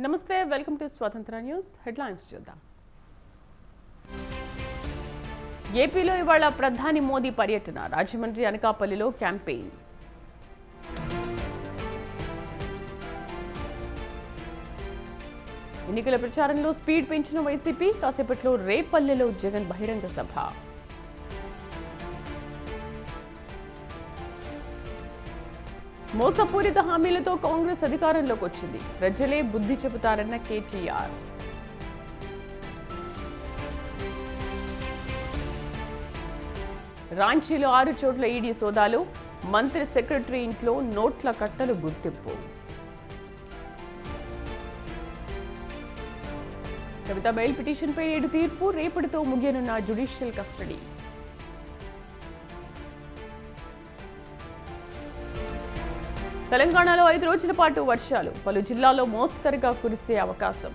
నమస్తే, welcome to స్వతంత్ర news. Headlines చూద్దాం. ఏపీలో ఇవాళ ప్రధాని మోదీ పర్యటన. రాజమండ్రి అనకాపల్లిలో క్యాంపెయిన్. ఎన్నికల ప్రచారంలో స్పీడ్ పెంచిన వైసీపీ. కాసేపట్లో రేపల్లెలో జగన్ బహిరంగ సభ. మోసపూరిత హామీలతో కాంగ్రెస్ అధికారంలోకి వచ్చింది. ప్రజలే బుద్ధి చెబుతారన్న కేటీఆర్. రాంచీలో 6 చోట్ల ఈడీ సోదాలు. మంత్రి సెక్రటరీ ఇంట్లో నోట్ల కట్టలు గుర్తింపు. కవిత బెయిల్ పిటిషన్పై 7 తీర్పు. రేపటితో ముగియనున్న జ్యుడిషియల్ కస్టడీ. తెలంగాణలో 5 రోజుల పాటు వర్షాలు. పలు జిల్లాల్లో మోస్తరుగా కురిసే అవకాశం.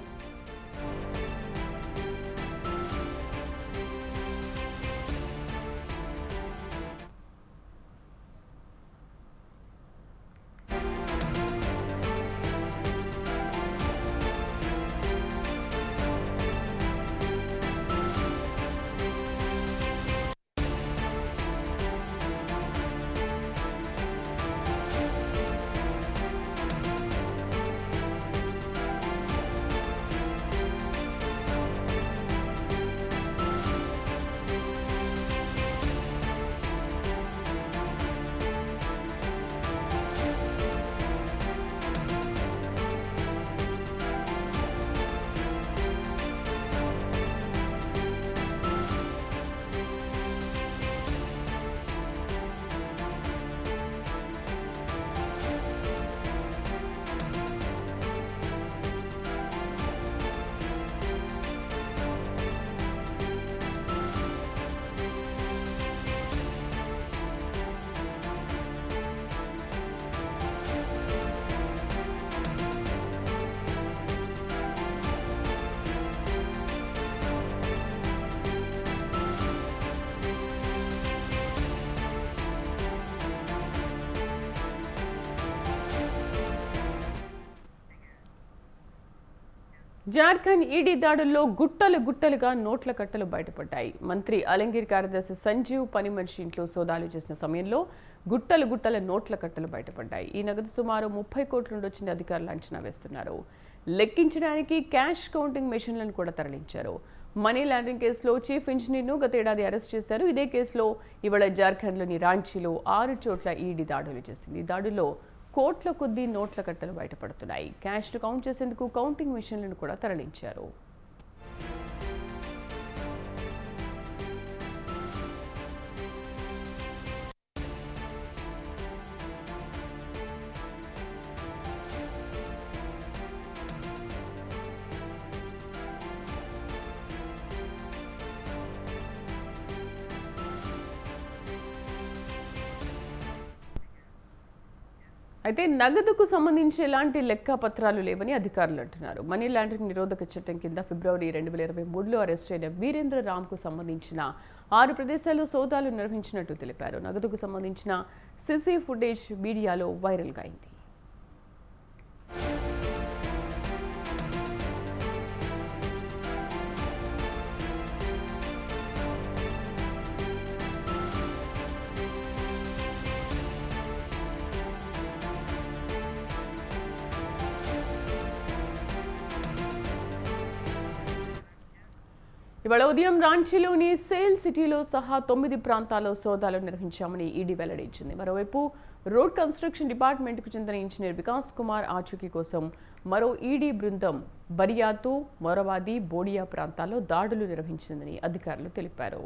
జార్ఖండ్ ఈడీ దాడుల్లో గుట్టలుగా నోట్ల కట్టలు బయటపడ్డాయి. మంత్రి అలంగిర్ కార్యదర్శి సంజీవ్ పని మనిషి ఇంట్లో సోదాలు చేసిన సమయంలో గుట్టల నోట్ల కట్టలు బయటపడ్డాయి. ఈ నగదు సుమారు 30 కోట్ల నుండి వచ్చిన అధికారులు అంచనా వేస్తున్నారు. లెక్కించడానికి క్యాష్ కౌంటింగ్ మెషిన్లను కూడా తరలించారు. మనీ లాండరింగ్ కేసులో చీఫ్ ఇంజనీర్ను గత ఏడాది అరెస్ట్ చేశారు. ఇదే కేసులో ఇవాళ జార్ఖండ్లోని రాంచీలో 6 చోట్ల ఈడీ దాడులు చేసింది. ఈ దాడుల్లో కోట్ల కొద్దీ నోట్ల కట్టలు బయటపడుతున్నాయి. క్యాష్ను కౌంట్ చేసేందుకు కౌంటింగ్ మెషిన్లను కూడా తరలించారు. అయితే నగదుకు సంబంధించి ఎలాంటి లెక్కపత్రాలు లేవని అధికారులు అంటున్నారు. మనీ లాండరింగ్ నిరోధక చట్టం కింద ఫిబ్రవరి 2023లో అరెస్ట్ అయిన వీరేంద్ర రామ్కు సంబంధించిన 6 ప్రదేశాల్లో సోదాలు నిర్వహించినట్టు తెలిపారు. నగదుకు సంబంధించిన సీసీ ఫుటేజ్ మీడియాలో వైరల్గా అయింది. ఇవాళ ఉదయం రాంచీలోని సేల్ సిటీలో సహా 9 ప్రాంతాల్లో సోదాలు నిర్వహించామని ఈడీ వెల్లడించింది. మరోవైపు రోడ్ కన్స్ట్రక్షన్ డిపార్ట్మెంట్కు చెందిన ఇంజనీర్ వికాస్ కుమార్ ఆచూకీ కోసం మరో ఈడీ బృందం బరియాతు, మొరవాది, బోడియా ప్రాంతాల్లో దాడులు నిర్వహించిందని అధికారులు తెలిపారు.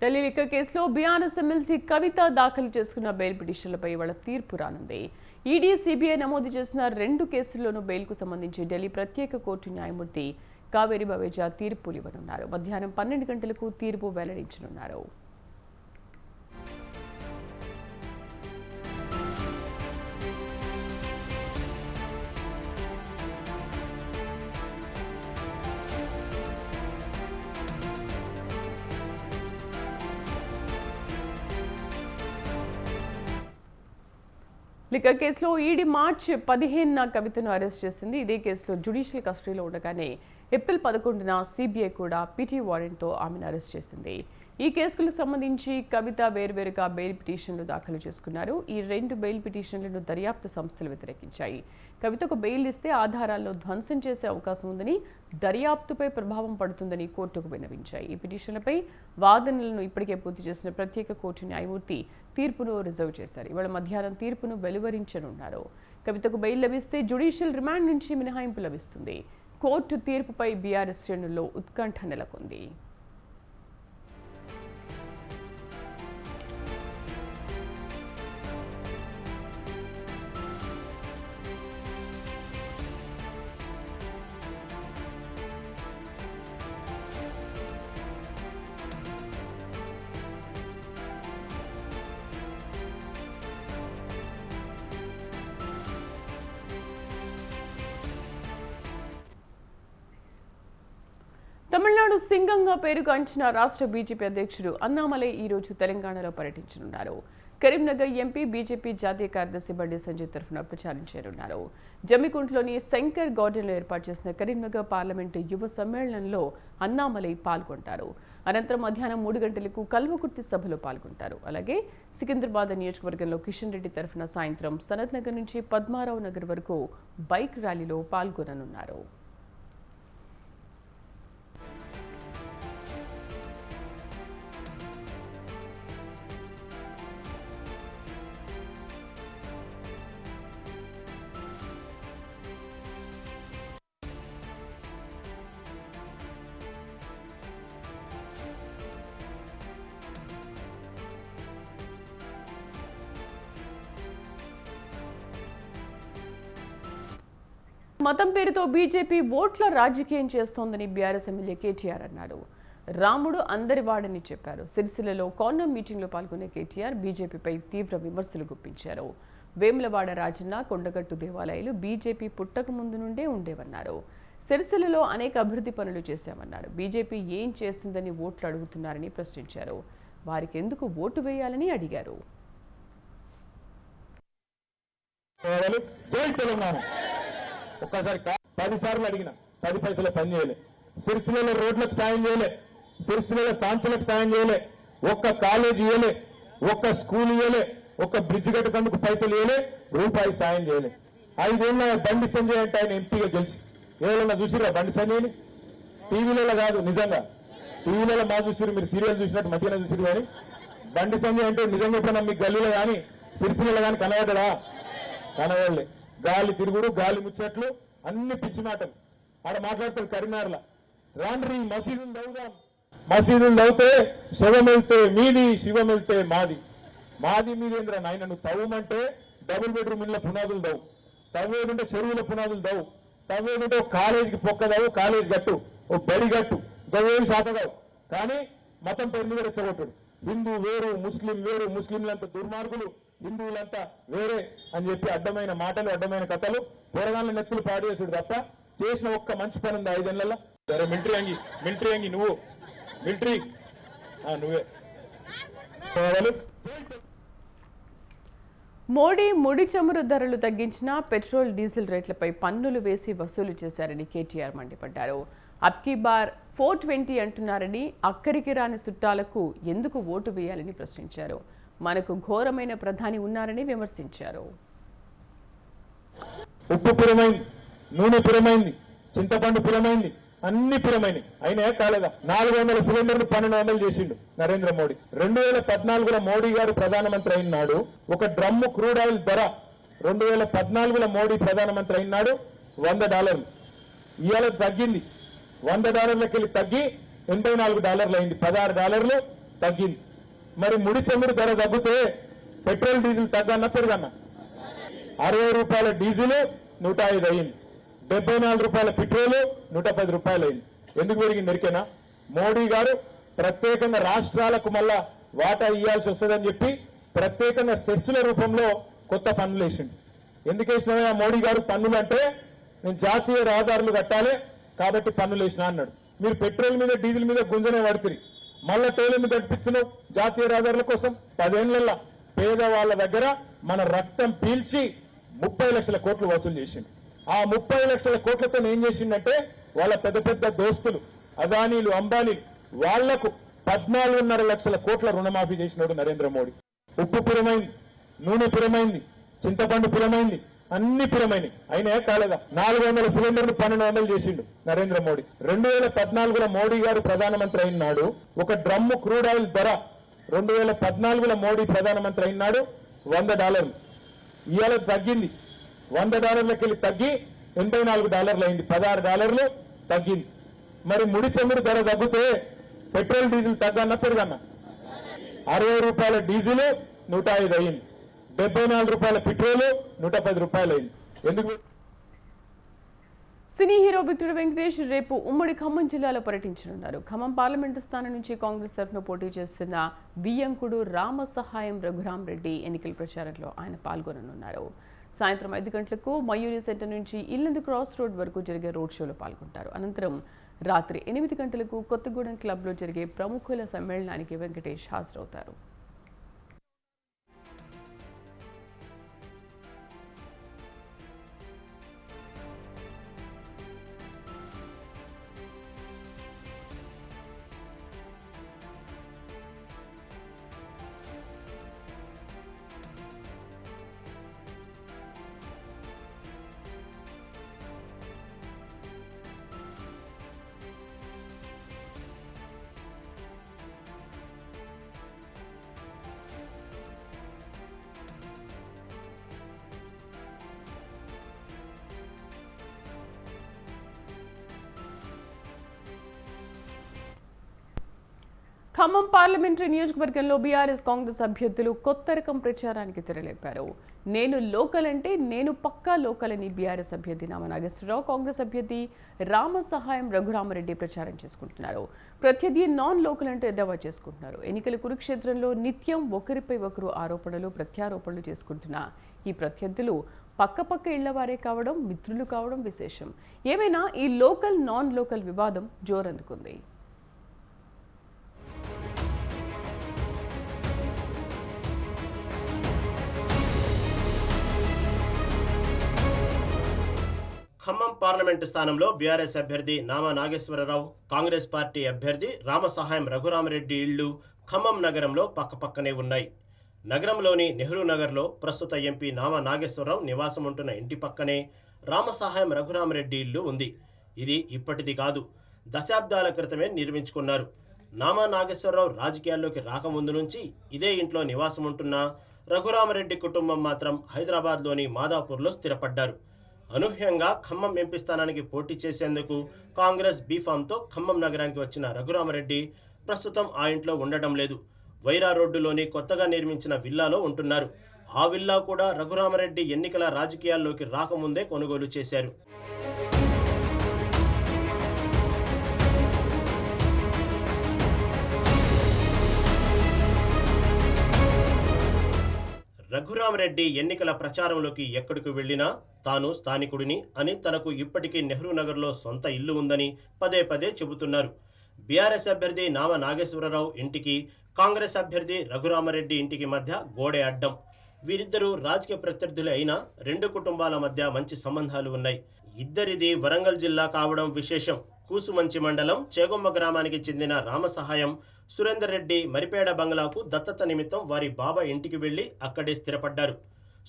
ఢిల్లీ లిక్కర్ కేసులో బీఆర్ఎస్ ఎమ్మెల్సీ కవిత దాఖలు చేసుకున్న బెయిల్ పిటిషన్లపై ఇవాళ తీర్పు రానుంది. ఈడీ, సిబిఐ నమోదు చేసిన 2 కేసుల్లోనూ బెయిల్కు సంబంధించి ఢిల్లీ ప్రత్యేక కోర్టు న్యాయమూర్తి కావేరి బవేజా తీర్పులు ఇవ్వనున్నారు. మధ్యాహ్నం 12 గంటలకు తీర్పు వెల్లడించనున్నారు. లిక్కర్ కేసులో ఈడీ మార్చి 15న కవితను అరెస్ట్ చేసింది. ఇదే కేసులో జ్యుడిషియల్ కస్టడీలో ఉండగానే ఏప్రిల్ 11న సిబిఐ కూడా పిటి వారెంట్తో ఆమెను అరెస్ట్ చేసింది. ఈ కేసులకు సంబంధించి కవిత వేర్వేరుగా బెయిల్ పిటిషన్లు దాఖలు చేసుకున్నారు. ఈ 2 బెయిల్ పిటిషన్లను దర్యాప్తు సంస్థలు వ్యతిరేకించాయి. కవితకు బెయిల్ ఇస్తే ఆధారాలను ధ్వంసం చేసే అవకాశం ఉందని, దర్యాప్తుపై ప్రభావం పడుతుందని కోర్టుకు విన్నవించాయి. ఈ పిటిషన్లపై వాదనలను ఇప్పటికే పూర్తి చేసిన ప్రత్యేక కోర్టు న్యాయమూర్తి తీర్పును రిజర్వ్ చేశారు. ఇవాళ మధ్యాహ్నం తీర్పును వెలువరించనున్నారు. కవితకు బెయిల్ లభిస్తే జ్యుడిషియల్ రిమాండ్ నుంచి మినహాయింపు లభిస్తుంది. కోర్టు తీర్పుపై బీఆర్ఎస్ శ్రేణుల్లో ఉత్కంఠ నెలకొంది. తమిళనాడు సింగంగా పేరుగాంచిన రాష్ట్ర బీజేపీ అధ్యక్షుడు అన్నామలై ఈరోజు తెలంగాణలో పర్యటించనున్నారు. కరీంనగర్ ఎంపీ బీజేపీ జాతీయ కార్యదర్శి బండి సంజయ్ తరఫున ప్రచారం చేయనున్నారు. జమ్మికుంటలోని శంకర్ గార్డెన్లో ఏర్పాటు చేసిన కరీంనగర్ పార్లమెంటు యువ సమ్మేళనంలో అన్నామలై పాల్గొంటారు. అనంతరం మధ్యాహ్నం 3 గంటలకు కల్వకుర్తి సభలో పాల్గొంటారు. అలాగే సికింద్రాబాద్ నియోజకవర్గంలో కిషన్ రెడ్డి తరఫున సాయంత్రం సనత్ నగర్ నుంచి పద్మారావు నగర్ వరకు బైక్ ర్యాలీలో పాల్గొననున్నారు. మతం పేరుతో బీజేపీ ఓట్ల రాజకీయం చేస్తోందని బీఆర్ఎస్ ఎమ్మెల్యే కేటీఆర్ అన్నారు. రాముడు అందరివాడని చెప్పారు. సిరిసిల్లలో కార్నర్ మీటింగ్లో పాల్గొన్న కేటీఆర్ బీజేపీపై తీవ్ర విమర్శలు గుప్పించారు. వేములవాడ, రాజన్న, కొండగట్టు దేవాలయాలు బీజేపీ పుట్టక ముందు నుండే ఉండేవన్నారు. సిరిసిల్లలో అనేక అభివృద్ధి పనులు చేశామన్నారు. బీజేపీ ఏం చేసిందని ఓట్లు అడుగుతున్నారని ప్రశ్నించారు. వారికి ఎందుకు ఓటు వేయాలని అడిగారు. ఒక్కసారి 10 సార్లు అడిగిన 10 పైసలు పని చేయలే. సిరిసిల్లలో రోడ్లకు సాయం చేయలే, సిరిసిల్లలో సాంచలకు సాయం చేయలే, ఒక్క కాలేజీ ఇవ్వలే, ఒక్క స్కూల్ ఇవ్వలే, ఒక్క బ్రిడ్జ్ కట్టుకందుకు పైసలు ఇవ్వలే, రూపాయి సాయం చేయలే. 5 ఏళ్ళ బండి సంజయ్ అంటే ఆయన ఎంపీగా గెలిచి ఎవరన్నా చూసిరా బండి సంజయ్ని? టీవీలలో కాదు, నిజంగా టీవీలలో మా చూసిరు, మీరు సీరియల్ చూసినట్టు మంచిగానే చూసిరు. కానీ బండి సంజయ్ అంటే నిజంగా ఎప్పుడన్నా మీ గల్లీలో కానీ సిరిసిల్లలో కానీ కనబడ్డా? కనబడలే. గాలి తిరుగుడు, గాలి ముచ్చట్లు, అన్ని పిచ్చి మాటలు ఆడ మాట్లాడతారు. కరీంనగర్లో రాండ్రి మసీదులు దవ్వుదాం, మసీదులు దవ్వుతే శవం వెళ్తే మీది, శివం వెళ్తే మాది. మాది మీదేంద్ర నాయన, నువ్వు తవ్వమంటే డబుల్ బెడ్రూమ్ ఇళ్ళ పునాదులు దవ్వు, తవ్వేదుంటే చెరువుల పునాదులు దవ్వు, తవ్వేదుంటే ఓ కాలేజీకి పొక్కదావు, కాలేజీ గట్టు, ఓ బడి గట్టు, గవ్వేవి శాతగావు. కానీ మతం పేరు మీద రెచ్చగొట్టాడు. హిందూ వేరు, ముస్లిం వేరు, ముస్లింలంతా దుర్మార్గులు, హిందువులంతా వేరే అని చెప్పి అడ్డమైన మాటలు, అడ్డమైన కథలు, పోరగాళ్ళ నెత్తులు పాడు చేసుడు తప్ప చేసిన ఒక్క మంచి పని ఉంది 5 ఏళ్లలో. సరే మిలిటరీ అంగి నువ్వు మిలిటరీ నువ్వే. మోడీ ముడి చమురు ధరలు తగ్గించిన పెట్రోల్, డీజిల్ రేట్లపై పన్నులు వేసి వసూలు చేశారని కేటీఆర్ మండిపడ్డారు. అబ్కీ బార్ 420 అంటున్నారని, అక్కడికి రాని చుట్టాలకు ఎందుకు ఓటు వేయాలని ప్రశ్నించారు. మనకు ఘోరమైన ప్రధాని ఉన్నారని విమర్శించారు. ఉప్పు పురమైంది, నూనె పురమైంది, చింతపండు పురమైంది, అన్ని పురమైనవి. అయినా కాలేదా? 400 సిలిండర్లు 1200 చేసిండు నరేంద్ర మోడీ. 2014లో మోడీ గారు ప్రధానమంత్రి అయినాడు ఒక డ్రమ్ము క్రూడ్ ఆయిల్ ధర 2014లో మోడీ ప్రధానమంత్రి అయినాడు $100. ఇవాళ తగ్గింది, $100 వెళ్ళి తగ్గి $84 అయింది. $16 తగ్గింది. మరి ముడి చమురు ధర తగ్గితే పెట్రోల్ డీజిల్ తగ్గన్నా పెరుగన్నా? 60 రూపాయల డీజిల్ 105 అయింది, 74 రూపాయల పెట్రోల్ 110 రూపాయలు అయింది. ఎందుకు పెరిగింది ఎరికేనా? మోడీ గారు ప్రత్యేకంగా రాష్ట్రాలకు మళ్ళా వాటా ఇవ్వాల్సి వస్తుందని చెప్పి ప్రత్యేకంగా సెస్సుల రూపంలో కొత్త పన్నులు వేసిండు. ఎందుకు వేసినా మోడీ గారు పన్నులు అంటే నేను జాతీయ రహదారులు కట్టాలి కాబట్టి పన్నులు వేసినా అన్నాడు. మీరు పెట్రోల్ మీద డీజిల్ మీద గుంజనే పడుతుంది, మళ్ళా టోల్ మీద కట్టిస్తున్నావు జాతీయ రహదారుల కోసం. 10 ఏళ్లలో పేదవాళ్ళ దగ్గర మన రక్తం పీల్చి 30 లక్షల కోట్లు వసూలు చేసిండు. ఆ 30 లక్షల కోట్లతో ఏం చేసిండంటే వాళ్ళ పెద్ద పెద్ద దోస్తులు అదానీలు అంబానీలు వాళ్లకు 14.5 లక్షల కోట్ల రుణమాఫీ చేసినాడు నరేంద్ర మోడీ. ఉప్పు పురమైంది, నూనె పురమైంది, చింతపండు పురమైంది, అన్ని పురమైనవి. అయినా కాలేదా? 400 సిలిండర్లు 1200 చేసిండు నరేంద్ర మోడీ. 2014లో మోడీ గారు ప్రధానమంత్రి అయినాడు ఒక డ్రమ్ము క్రూడ్ ఆయిల్ ధర 2014లో మోడీ ప్రధానమంత్రి అయినాడు $100. ఇవాళ తగ్గింది, $100 వెళ్ళి తగ్గి $84 అయింది, $16 తగ్గింది. మరి ముడి చమురు ధర తగ్గితే పెట్రోల్ డీజిల్ తగ్గన్నా పెరుగన్నా? 60 రూపాయల డీజిల్ 105 అయింది, 74 రూపాయల పెట్రోల్ 110 రూపాయలు అయింది. ఎందుకు? సినీ హీరో విక్టర్ వెంకటేష్ రేపు ఉమ్మడి ఖమ్మం జిల్లాలో పర్యటించనున్నారు. ఖమ్మం పార్లమెంటు స్థానం నుంచి కాంగ్రెస్ తరఫున పోటీ చేస్తున్న బియ్యంకుడు రామసహాయం రఘురాం రెడ్డి ఎన్నికల ప్రచారంలో ఆయన పాల్గొననున్నారు. సాయంత్రం 5 గంటలకు మయూరి సెంటర్ నుంచి ఇల్లందు క్రాస్ రోడ్ వరకు జరిగే రోడ్ షోలో పాల్గొంటారు. అనంతరం రాత్రి 8 గంటలకు కొత్తగూడెం క్లబ్లో జరిగే ప్రముఖుల సమ్మేళనానికి వెంకటేష్ హాజరవుతారు. ఖమ్మం పార్లమెంటరీ నియోజకవర్గంలో బీఆర్ఎస్ కాంగ్రెస్ అభ్యర్థులు కొత్త రకం ప్రచారానికి తెరలేపారు. నేను లోకల్ అంటే నేను పక్కా లోకల్ అని బీఆర్ఎస్ అభ్యర్థి నామా నాగేశ్వరరావు, కాంగ్రెస్ అభ్యర్థి రామసహాయం రఘురామరెడ్డి ప్రచారం చేసుకుంటున్నారు. ప్రత్యర్థి నాన్ లోకల్ అంటే ఎద్దేవా చేసుకుంటున్నారు. ఎన్నికల కురుక్షేత్రంలో నిత్యం ఒకరిపై ఒకరు ఆరోపణలు ప్రత్యారోపణలు చేసుకుంటున్న ఈ ప్రత్యర్థులు పక్క ఇళ్లవారే కావడం, మిత్రులు కావడం విశేషం. ఏమైనా ఈ లోకల్ నాన్ లోకల్ వివాదం జోరందుకుంది. ఖమ్మం పార్లమెంటు స్థానంలో బీఆర్ఎస్ అభ్యర్థి నామా నాగేశ్వరరావు, కాంగ్రెస్ పార్టీ అభ్యర్థి రామసహాయం రఘురామరెడ్డి ఇళ్లు ఖమ్మం నగరంలో పక్కపక్కనే ఉన్నాయి. నగరంలోని నెహ్రూ నగర్లో ప్రస్తుత ఎంపీ నామా నాగేశ్వరరావు నివాసం ఉంటున్న ఇంటి పక్కనే రామసహాయం రఘురామరెడ్డి ఇల్లు ఉంది. ఇది ఇప్పటిది కాదు, దశాబ్దాల క్రితమే నిర్మించుకున్నారు. నామా నాగేశ్వరరావు రాజకీయాల్లోకి రాకముందు నుంచి ఇదే ఇంట్లో నివాసం ఉంటున్న రఘురామరెడ్డి కుటుంబం మాత్రం హైదరాబాద్లోని మాదాపూర్లో స్థిరపడ్డారు. అనూహ్యంగా ఖమ్మం ఎంపీ స్థానానికి పోటీ చేసేందుకు కాంగ్రెస్ బీఫామ్తో ఖమ్మం నగరానికి వచ్చిన రఘురామరెడ్డి ప్రస్తుతం ఆ ఇంట్లో ఉండడం లేదు. వైరా రోడ్డులోని కొత్తగా నిర్మించిన విల్లాలో ఉంటున్నారు. ఆ విల్లా కూడా రఘురామరెడ్డి ఎన్నికల రాజకీయాల్లోకి రాకముందే కొనుగోలు చేశారు. రఘురామరెడ్డి ఎన్నికల ప్రచారంలోకి ఎక్కడికి వెళ్లినా తాను స్థానికుడిని అని, తనకు ఇప్పటికీ నెహ్రూ నగర్లో సొంత ఇల్లు ఉందని పదే పదే చెబుతున్నారు. బీఆర్ఎస్ అభ్యర్థి నామా నాగేశ్వరరావు ఇంటికి కాంగ్రెస్ అభ్యర్థి రఘురామరెడ్డి ఇంటికి మధ్య గోడే అడ్డం. వీరిద్దరూ రాజకీయ ప్రత్యర్థులే అయినా రెండు కుటుంబాల మధ్య మంచి సంబంధాలు ఉన్నాయి. ఇద్దరిది వరంగల్ జిల్లా కావడం విశేషం. కూసుమంచి మండలం చేగొమ్మ గ్రామానికి చెందిన రామసహాయం సురేందర్ రెడ్డి మరిపేడ బంగ్లాకు దత్తత నిమిత్తం వారి బాబా ఇంటికి వెళ్లి అక్కడే స్థిరపడ్డారు.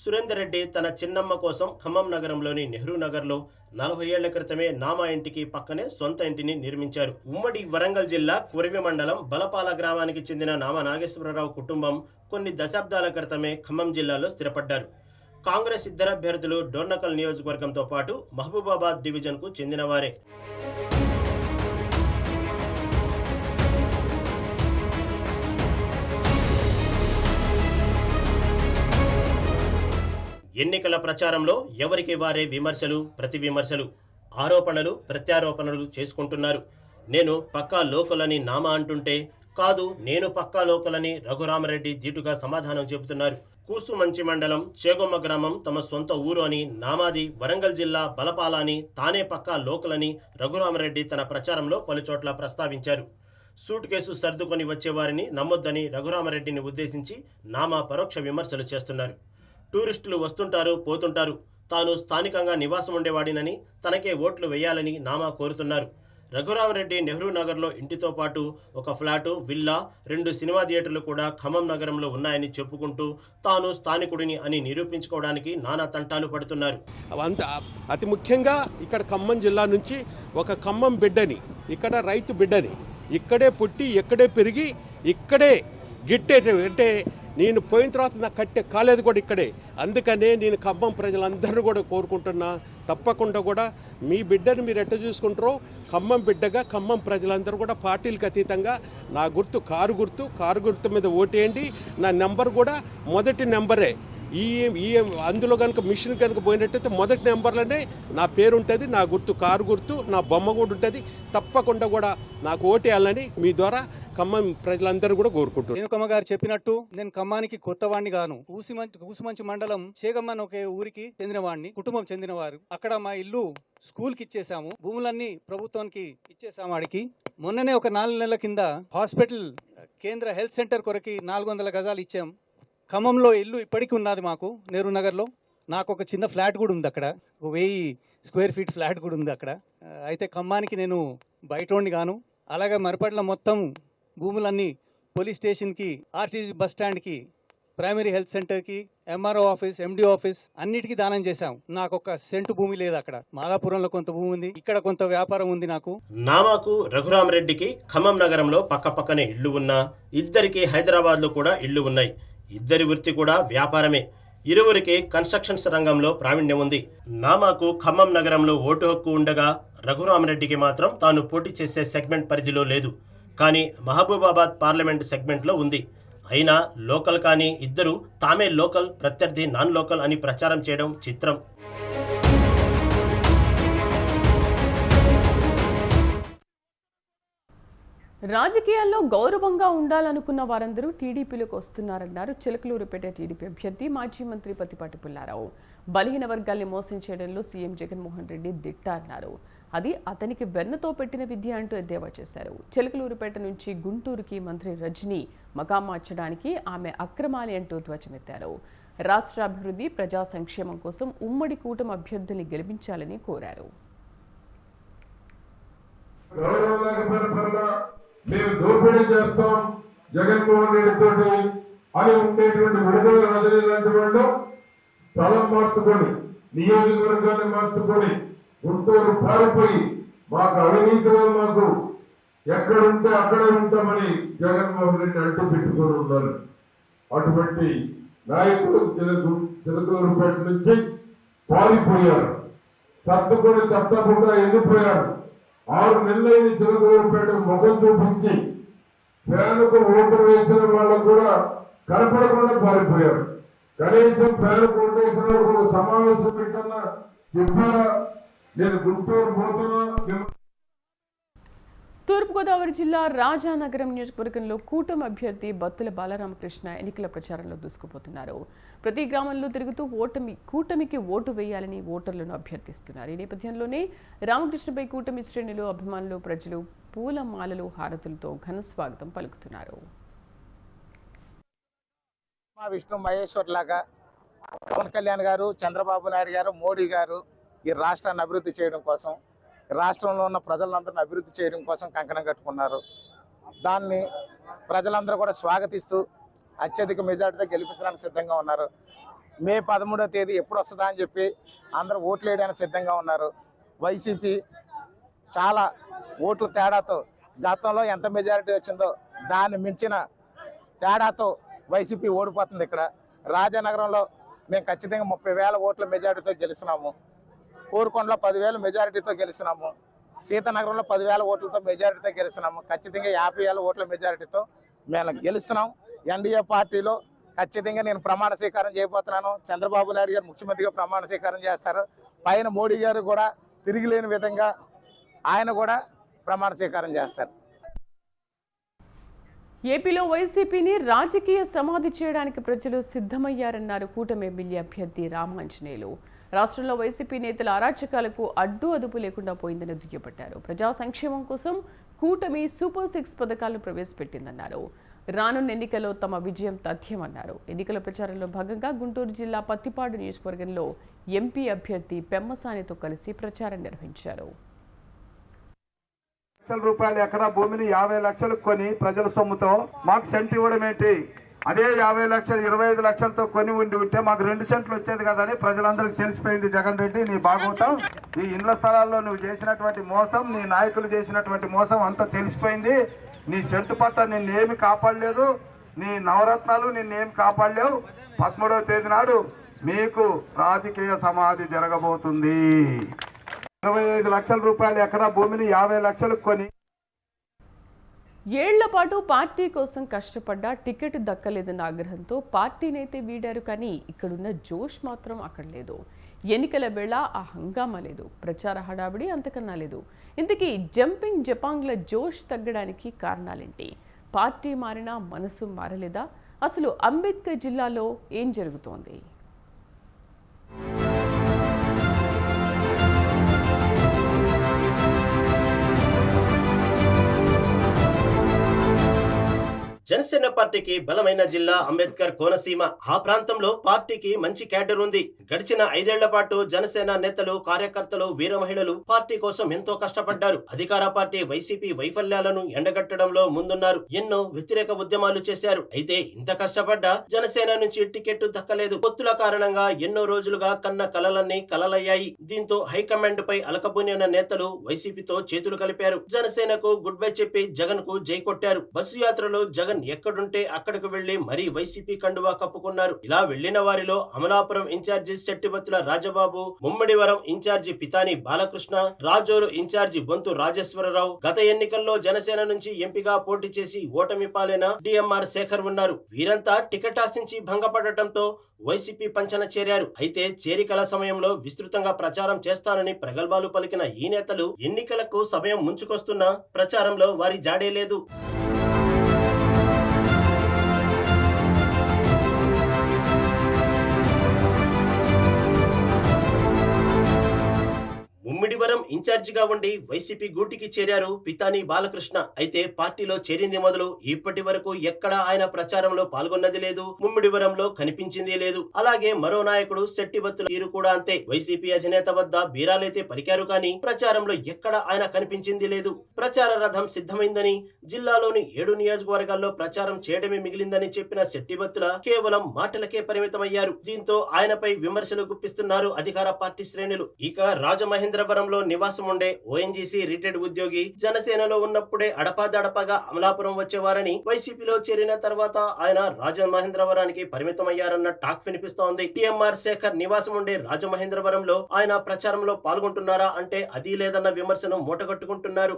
సురేందర్ రెడ్డి తన చిన్నమ్మ కోసం ఖమ్మం నగరంలోని నెహ్రూ నగర్లో 40 ఏళ్ల క్రితమే నామా ఇంటికి పక్కనే సొంత ఇంటిని నిర్మించారు. ఉమ్మడి వరంగల్ జిల్లా కురివి మండలం బలపాల గ్రామానికి చెందిన నామా నాగేశ్వరరావు కుటుంబం కొన్ని దశాబ్దాల క్రితమే ఖమ్మం జిల్లాలో స్థిరపడ్డారు. కాంగ్రెస్ ఇద్దరు అభ్యర్థులు డోర్నకల్ నియోజకవర్గంతో పాటు మహబూబాబాద్ డివిజన్కు చెందినవారే. ఎన్నికల ప్రచారంలో ఎవరికి వారే విమర్శలు, ప్రతి విమర్శలు, ఆరోపణలు, ప్రత్యారోపణలు చేసుకుంటున్నారు. నేను పక్కా లోకల్ అని నామా అంటుంటే, కాదు నేను పక్కా లోకల్ అని రఘురామరెడ్డి ధీటుగా సమాధానం చెబుతున్నారు. కూసుమంచి మండలం చేగొమ్మ గ్రామం తమ సొంత ఊరు అని, నామాది వరంగల్ జిల్లా బలపాల అని, తానే పక్కా లోకల్ అని రఘురామరెడ్డి తన ప్రచారంలో పలుచోట్ల ప్రస్తావించారు. సూట్ కేసు సర్దుకొని వచ్చేవారిని నమ్మొద్దని రఘురామరెడ్డిని ఉద్దేశించి నామా పరోక్ష విమర్శలు చేస్తున్నారు. టూరిస్టులు వస్తుంటారు, పోతుంటారు. తాను స్థానికంగా నివాసం ఉండేవాడినని, తనకే ఓట్లు వేయాలని నామా కోరుతున్నారు. రఘురామరెడ్డి నెహ్రూ నగర్లో ఇంటితో పాటు ఒక ఫ్లాటు, విల్లా, 2 సినిమా థియేటర్లు కూడా ఖమ్మం నగరంలో ఉన్నాయని చెప్పుకుంటూ తాను స్థానికుడిని అని నిరూపించుకోవడానికి నానా తంటాలు పడుతున్నారు. అతి ముఖ్యంగా ఇక్కడ ఖమ్మం జిల్లా నుంచి ఒక ఖమ్మం బిడ్డని, ఇక్కడ రైతు బిడ్డని, ఇక్కడే పుట్టి ఇక్కడే పెరిగి ఇక్కడే గిట్టే అంటే నేను పోయిన తర్వాత నాకు కట్టే కాలేదు కూడా ఇక్కడే. అందుకనే నేను ఖమ్మం ప్రజలందరూ కూడా కోరుకుంటున్నా, తప్పకుండా కూడా మీ బిడ్డను మీరు ఎట్ట చూసుకుంటారో ఖమ్మం బిడ్డగా ఖమ్మం ప్రజలందరూ కూడా పార్టీలకు అతీతంగా నా గుర్తు కారు గుర్తు మీద ఓటేయండి. నా నెంబర్ కూడా మొదటి నెంబరే. అందులో కనుక మిషన్ కనుక పోయినట్టయితే మొదటి నెంబర్లోనే నా పేరు ఉంటుంది, నా గుర్తు కారు గుర్తు, నా బొమ్మ కూడా ఉంటుంది. తప్పకుండా కూడా నాకు ఓటేయాలని మీ ద్వారా ఖమ్మం ప్రజలందరూ కూడా కోరుకుంటున్నారు. రేణుకమ్మ గారు చెప్పినట్టు నేను ఖమ్మానికి కొత్తవాడిని గాను. కూసుమంచి మండలం చేగమ్మ అని ఒక ఊరికి చెందినవాడిని, కుటుంబం చెందినవారు. అక్కడ మా ఇల్లు స్కూల్కి ఇచ్చేసాము, భూములన్నీ ప్రభుత్వానికి ఇచ్చేసాము. ఆడికి మొన్ననే ఒక 4 నెలల కింద హాస్పిటల్ కేంద్ర హెల్త్ సెంటర్ కొరకి 400 గజాలు ఇచ్చాం. ఖమ్మంలో ఇల్లు ఇప్పటికీ ఉన్నది మాకు, నెహ్రూ నగర్లో. నాకు ఒక చిన్న ఫ్లాట్ కూడా ఉంది అక్కడ, 1000 స్క్వేర్ ఫీట్ ఫ్లాట్ కూడా ఉంది అక్కడ. అయితే ఖమ్మానికి నేను బయటోండి గాను. అలాగే మరిపట్ల మొత్తం భూములన్నీ పోలీస్ స్టేషన్కి, ఆర్టీసీ బస్ స్టాండ్కి, ప్రైమరీ హెల్త్ సెంటర్కి, ఎంఆర్ఓ ఆఫీస్, ఎండి ఆఫీస్ అన్నిటికీ దానం చేశాం. నాకు ఒక సెంటు భూమి లేదు అక్కడ. మాదాపురంలో కొంత భూమి ఉంది, ఇక్కడ కొంత వ్యాపారం ఉంది నాకు. నామాకు రఘురామరెడ్డికి ఖమ్మం నగరంలో పక్కపక్కనే ఇళ్లు ఉన్నా, ఇద్దరికి హైదరాబాద్లో కూడా ఇళ్లు ఉన్నాయి. ఇద్దరి వృత్తి కూడా వ్యాపారమే. ఇరువురికి కన్స్ట్రక్షన్స్ రంగంలో ప్రావీణ్యం ఉంది. నామాకు ఖమ్మం నగరంలో ఓటు హక్కు ఉండగా, రఘురామరెడ్డికి మాత్రం తాను పోటీ చేసే సెగ్మెంట్ పరిధిలో లేదు. కానీ మహబూబాబాద్ పార్లమెంట్ సెగ్మెంట్లో ఉంది. అయినా లోకల్ కానీ ఇద్దరు తామే లోకల్, ప్రత్యర్థి నాన్ లోకల్ అని ప్రచారం చేయడం చిత్రం. రాజకీయాల్లో గౌరవంగా ఉండాలనుకున్న వారందరూ టీడీపీలోకి వస్తున్నారన్నారు చిలకలూరుపేట టీడీపీ అభ్యర్థి మాజీ మంత్రి పత్తిపాటి పుల్లారావు. బలహీన వర్గాల్ని మోసం చేయడంలో సీఎం జగన్మోహన్ రెడ్డి దిట్ట అన్నారు. అది అతనికి వెన్నతో పెట్టిన విద్య అంటూ ఎద్దేవా చేశారు. చిలకలూరుపేట నుంచి గుంటూరుకి మంత్రి రజనీ మకాం మార్చడానికి ఆమె అక్రమాలి అంటూ ధ్వజమెత్తారు. రాష్ట్ర అభివృద్ధి, ప్రజా సంక్షేమం కోసం ఉమ్మడి కూటమి అభ్యర్థుల్ని గెలిపించాలని కోరారు. మేము దోపిడీ చేస్తాం జగన్మోహన్ రెడ్డితో అని ఉండేటువంటి విడుదల రజనీ లాంటి వాళ్ళు స్థలం మార్చుకొని, నియోజకవర్గాన్ని మార్చుకొని గుంటూరు పారిపోయి మాకు అవినీతిలో మాకు ఎక్కడుంటే అక్కడే ఉంటామని జగన్మోహన్ రెడ్డి అంటూ పెట్టుకొని ఉన్నారు. అటువంటి నాయకులు చిలకలూరుపేట నుంచి పారిపోయారు, సర్దుకొని తప్పకుండా వెళ్ళిపోయారు. 6 నెలలైన చిలకలూరుపేట ముఖం చూపించి ఫ్యాన్కు ఓటు వేసిన వాళ్ళు కూడా కనపడకుండా పారిపోయారు. కనీసం ఫ్యాన్కు ఓటు వేసిన వాళ్ళు సమావేశం పెట్టన్నా చెప్పారా? నేను గుంటూరు పోతున్నా. తూర్పుగోదావరి జిల్లా రాజానగరం నియోజకవర్గంలో కూటమి అభ్యర్థి బత్తుల బాలరామకృష్ణ ఎన్నికల ప్రచారంలో దూసుకుపోతున్నారు. ప్రతి గ్రామంలో తిరుగుతూ కూటమికి ఓటు వేయాలని ఓటర్లను అభ్యర్థిస్తున్నారు. ఈ నేపథ్యంలోనే రామకృష్ణపై కూటమి శ్రేణులు, అభిమానులు, ప్రజలు పూలమాలలు, హారతులతో ఘన స్వాగతం పలుకుతున్నారు. విష్ణు మహేశ్వర్ లాగా పవన్ కళ్యాణ్ గారు, చంద్రబాబు నాయుడు గారు, మోడీ గారు ఈ రాష్ట్రాన్ని అభివృద్ధి చేయడం కోసం, రాష్ట్రంలో ఉన్న ప్రజలందరినీ అభివృద్ధి చేయడం కోసం కంకణం కట్టుకున్నారు. దాన్ని ప్రజలందరూ కూడా స్వాగతిస్తూ అత్యధిక మెజార్టీతో గెలిపించడానికి సిద్ధంగా ఉన్నారు. మే 13వ తేదీ ఎప్పుడు వస్తుందా అని చెప్పి అందరూ ఓట్లు వేయడానికి సిద్ధంగా ఉన్నారు. వైసీపీ చాలా ఓట్ల తేడాతో, గతంలో ఎంత మెజారిటీ వచ్చిందో దాన్ని మించిన తేడాతో వైసీపీ ఓడిపోతుంది. ఇక్కడ రాజానగరంలో మేము ఖచ్చితంగా 30,000 ఓట్ల మెజారిటీతో గెలుస్తున్నాము. కోరుకొండలో 10,000 మెజారిటీతో గెలుస్తున్నాము. సీతానగరంలో 10,000 ఓట్లతో మెజారిటీతో గెలుస్తున్నాము. ఖచ్చితంగా 50,000 ఓట్ల మెజారిటీతో మేము గెలుస్తున్నాం. ఎన్డీఏ పార్టీలో ఖచ్చితంగా నేను ప్రమాణ స్వీకారం చేయబోతున్నాను. చంద్రబాబు నాయుడు గారు ముఖ్యమంత్రిగా ప్రమాణ స్వీకారం చేస్తారు. పైన మోడీ గారు కూడా తిరిగిలేని విధంగా ఆయన కూడా ప్రమాణ స్వీకారం చేస్తారు. ఏపీలో వైసీపీని రాజకీయ సమాధి చేయడానికి ప్రజలు సిద్ధమయ్యారన్నారు కూటమి ఎమ్మెల్యే అభ్యర్థి రామాంజనేయులు. రాష్ట్రంలో వైసీపీ నేతల అరాచకాలకు అడ్డు అదుపు లేకుండా పోయిందని దుయ్యబట్టారు. ప్రజా సంక్షేమం కోసం కూటమి సూపర్ 6 పథకాలను ప్రవేశపెట్టిందన్నారు. రానున్న ఎన్నికల్లో తమ విజయం తథ్యమన్నారు. ఎన్నికల ప్రచారంలో భాగంగా గుంటూరు జిల్లా పత్తిపాడు నియోజకవర్గంలో ఎంపీ అభ్యర్థి పెమ్మసానితో కలిసి ప్రచారం నిర్వహించారు. రూపాయల ఎకరా భూమిని 50 లక్షలకు కొని ప్రజల సొమ్ముతో మాకు సెంట్ ఇవ్వడం ఏంటి? అదే 50 లక్షలు 25 లక్షలతో కొని ఉంటే మాకు 2 సెంట్లు వచ్చేది కదని ప్రజలందరికీ తెలిసిపోయింది. జగన్ రెడ్డి నీ భాగవతం, ఈ ఇండ్ల స్థలాల్లో నువ్వు చేసినటువంటి మోసం, నీ నాయకులు చేసినటువంటి మోసం అంతా తెలిసిపోయింది. నీ సెంటు పట్ట నిన్నేమి కాపాడలేదు, నీ నవరత్నాలు నిన్నేమి కాపాడలేవు. 13వ తేదీ నాడు మీకు రాజకీయ సమాధి జరగబోతుంది. 25 లక్షల రూపాయల ఎకరా భూమిని 50 లక్షలకు కొని ఏళ్ల పాటు పార్టీ కోసం కష్టపడ్డా టికెట్ దక్కలేదన్న ఆగ్రహంతో పార్టీనైతే వీడారు. కానీ ఇక్కడున్న జోష్ మాత్రం అక్కడ లేదు. ఎన్నికల వేళ ఆ హంగామా లేదు, ప్రచార హడావిడి అంతకన్నా లేదు. ఇంతకీ జంపింగ్ జపాంగ్ల జోష్ తగ్గడానికి కారణాలేంటి? పార్టీ మారినా మనసు మారలేదా? అసలు అంబేద్కర్ జిల్లాలో ఏం జరుగుతోంది? జనసేన పార్టీకి బలమైన జిల్లా అంబేద్కర్ కోనసీమ. ఆ ప్రాంతంలో పార్టీకి మంచి క్యాడర్ ఉంది. గడిచిన 5 ఏళ్ల పాటు జనసేన నేతలు, కార్యకర్తలు, వీర మహిళలు పార్టీ కోసం ఎంతో కష్టపడ్డారు. అధికార పార్టీ వైసీపీ వైఫల్యాలను ఎండగట్టడంలో ముందున్నారు. ఎన్నో వ్యతిరేక ఉద్యమాలు చేశారు. అయితే ఇంత కష్టపడ్డా జనసేన నుంచి టికెట్ దక్కలేదు. పొత్తుల కారణంగా ఎన్నో రోజులుగా కన్న కలలన్నీ కలలయ్యాయి. దీంతో హైకమాండ్ పై అలకబూనిన నేతలు వైసీపీతో చేతులు కలిపారు. జనసేనకు గుడ్ బై చెప్పి జగన్ కు జై కొట్టారు. బస్సు యాత్రలో జగన్ ఎక్కడుంటే అక్కడికి వెళ్లి మరీ వైసీపీ కండువా కప్పుకున్నారు. ఇలా వెళ్లిన వారిలో Amalapuram incharge Settibathula Rajababu, Mummidivaram incharge Pithani Balakrishna, Razole incharge Bonthu Rajeswararao, గత ఎన్నికల్లో జనసేన నుంచి ఎంపీగా పోటీ చేసి ఓటమి పాలైన డిఎంఆర్ శేఖర్ ఉన్నారు. వీరంతా టికెట్ ఆశించి భంగపడటంతో వైసీపీ పంచన చేరారు. అయితే చేరికల సమయంలో విస్తృతంగా ప్రచారం చేస్తానని ప్రగల్భాలు పలికిన ఈ నేతలు ఎన్నికలకు సమయం ముంచుకొస్తున్నా ప్రచారంలో వారి జాడే లేదు. ముమ్మిడివరం ఇన్ఛార్జిగా ఉండి వైసీపీ గూటికి చేరారు పితాని బాలకృష్ణ. అయితే పార్టీలో చేరింది మొదలు ఇప్పటి వరకు ఎక్కడా ఆయన ప్రచారంలో పాల్గొన్నది లేదు, ముమ్మిడివరంలో కనిపించింది లేదు. అలాగే మరో నాయకుడు శెట్టిబత్తుల తీరు కూడా అంతే. వైసీపీ అధినేత వద్ద బీరాలైతే పలికారు కానీ ప్రచారంలో ఎక్కడా ఆయన కనిపించింది లేదు. ప్రచార రథం సిద్ధమైందని, జిల్లాలోని 7 నియోజకవర్గాల్లో ప్రచారం చేయడమే మిగిలిందని చెప్పిన శెట్టిబత్తుల కేవలం మాటలకే పరిమితమయ్యారు. దీంతో ఆయనపై విమర్శలు గుప్పిస్తున్నారు అధికార పార్టీ శ్రేణులు. ఇక రాజమహేంద్రవరంలో నివాసం ఉండే ఓఎన్జీసీ రిటైర్డ్ ఉద్యోగి జనసేనలో ఉన్నప్పుడే అడపాదడపగా అమలాపురం వచ్చేవారని, వైసీపీలో చేరిన తర్వాత ఆయన రాజమహేంద్రవరానికి పరిమితమయ్యారన్న టాక్ వినిపిస్తోంది. టిఎంఆర్ శేఖర్ నివాసం ఉండే రాజమహేంద్రవరంలో ఆయన ప్రచారంలో పాల్గొంటున్నారా అంటే అది లేదన్న విమర్శను మూటగట్టుకుంటున్నారు.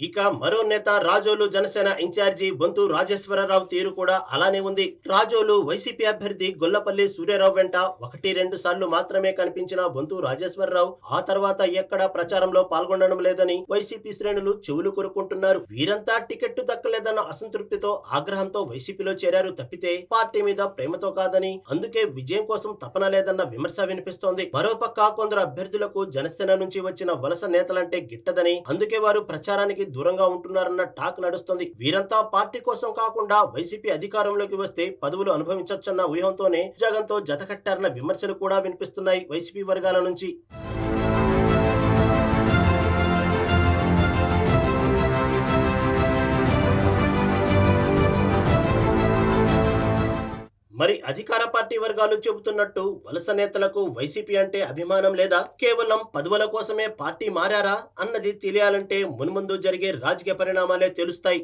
ఇక మరో నేత రాజోలు జనసేన ఇన్ఛార్జి బొంతు రాజేశ్వరరావు తీరు కూడా అలానే ఉంది. రాజోలు వైసీపీ అభ్యర్థి గొల్లపల్లి సూర్యారావు వెంట 1-2 సార్లు మాత్రమే కనిపించిన బొంతు రాజేశ్వరరావు ఆ తర్వాత ఎక్కడా ప్రచారంలో పాల్గొనడం లేదని వైసీపీ శ్రేణులు చెవులు కొరుకుంటున్నారు. వీరంతా టికెట్ దక్కలేదన్న అసంతృప్తితో, ఆగ్రహంతో వైసీపీలో చేరారు తప్పితే పార్టీ మీద ప్రేమతో కాదని, అందుకే విజయం కోసం తపన లేదన్న విమర్శ వినిపిస్తోంది. మరోపక్క కొందరు అభ్యర్థులకు జనసేన నుంచి వచ్చిన వలస నేతలంటే గిట్టదని, అందుకే వారు ప్రచారానికి దూరంగా ఉంటున్నారన్న టాక్ నడుస్తుంది. వీరంతా పార్టీ కోసం కాకుండా వైసీపీ అధికారంలోకి వస్తే పదవులు అనుభవించొచ్చన్న ఊహంతోనే జగన్ తో జతకట్టారన్న విమర్శలు కూడా వినిపిస్తున్నాయి వైసీపీ వర్గాల నుంచి. మరి అధికార పార్టీ వర్గాలు చెబుతున్నట్టు వలస నేతలకు వైసీపీ అంటే అభిమానం లేదా, కేవలం పదవుల కోసమే పార్టీ మారారా అన్నది తెలియాలంటే మున్ముందు జరిగే రాజకీయ పరిణామాలే తెలుస్తాయి.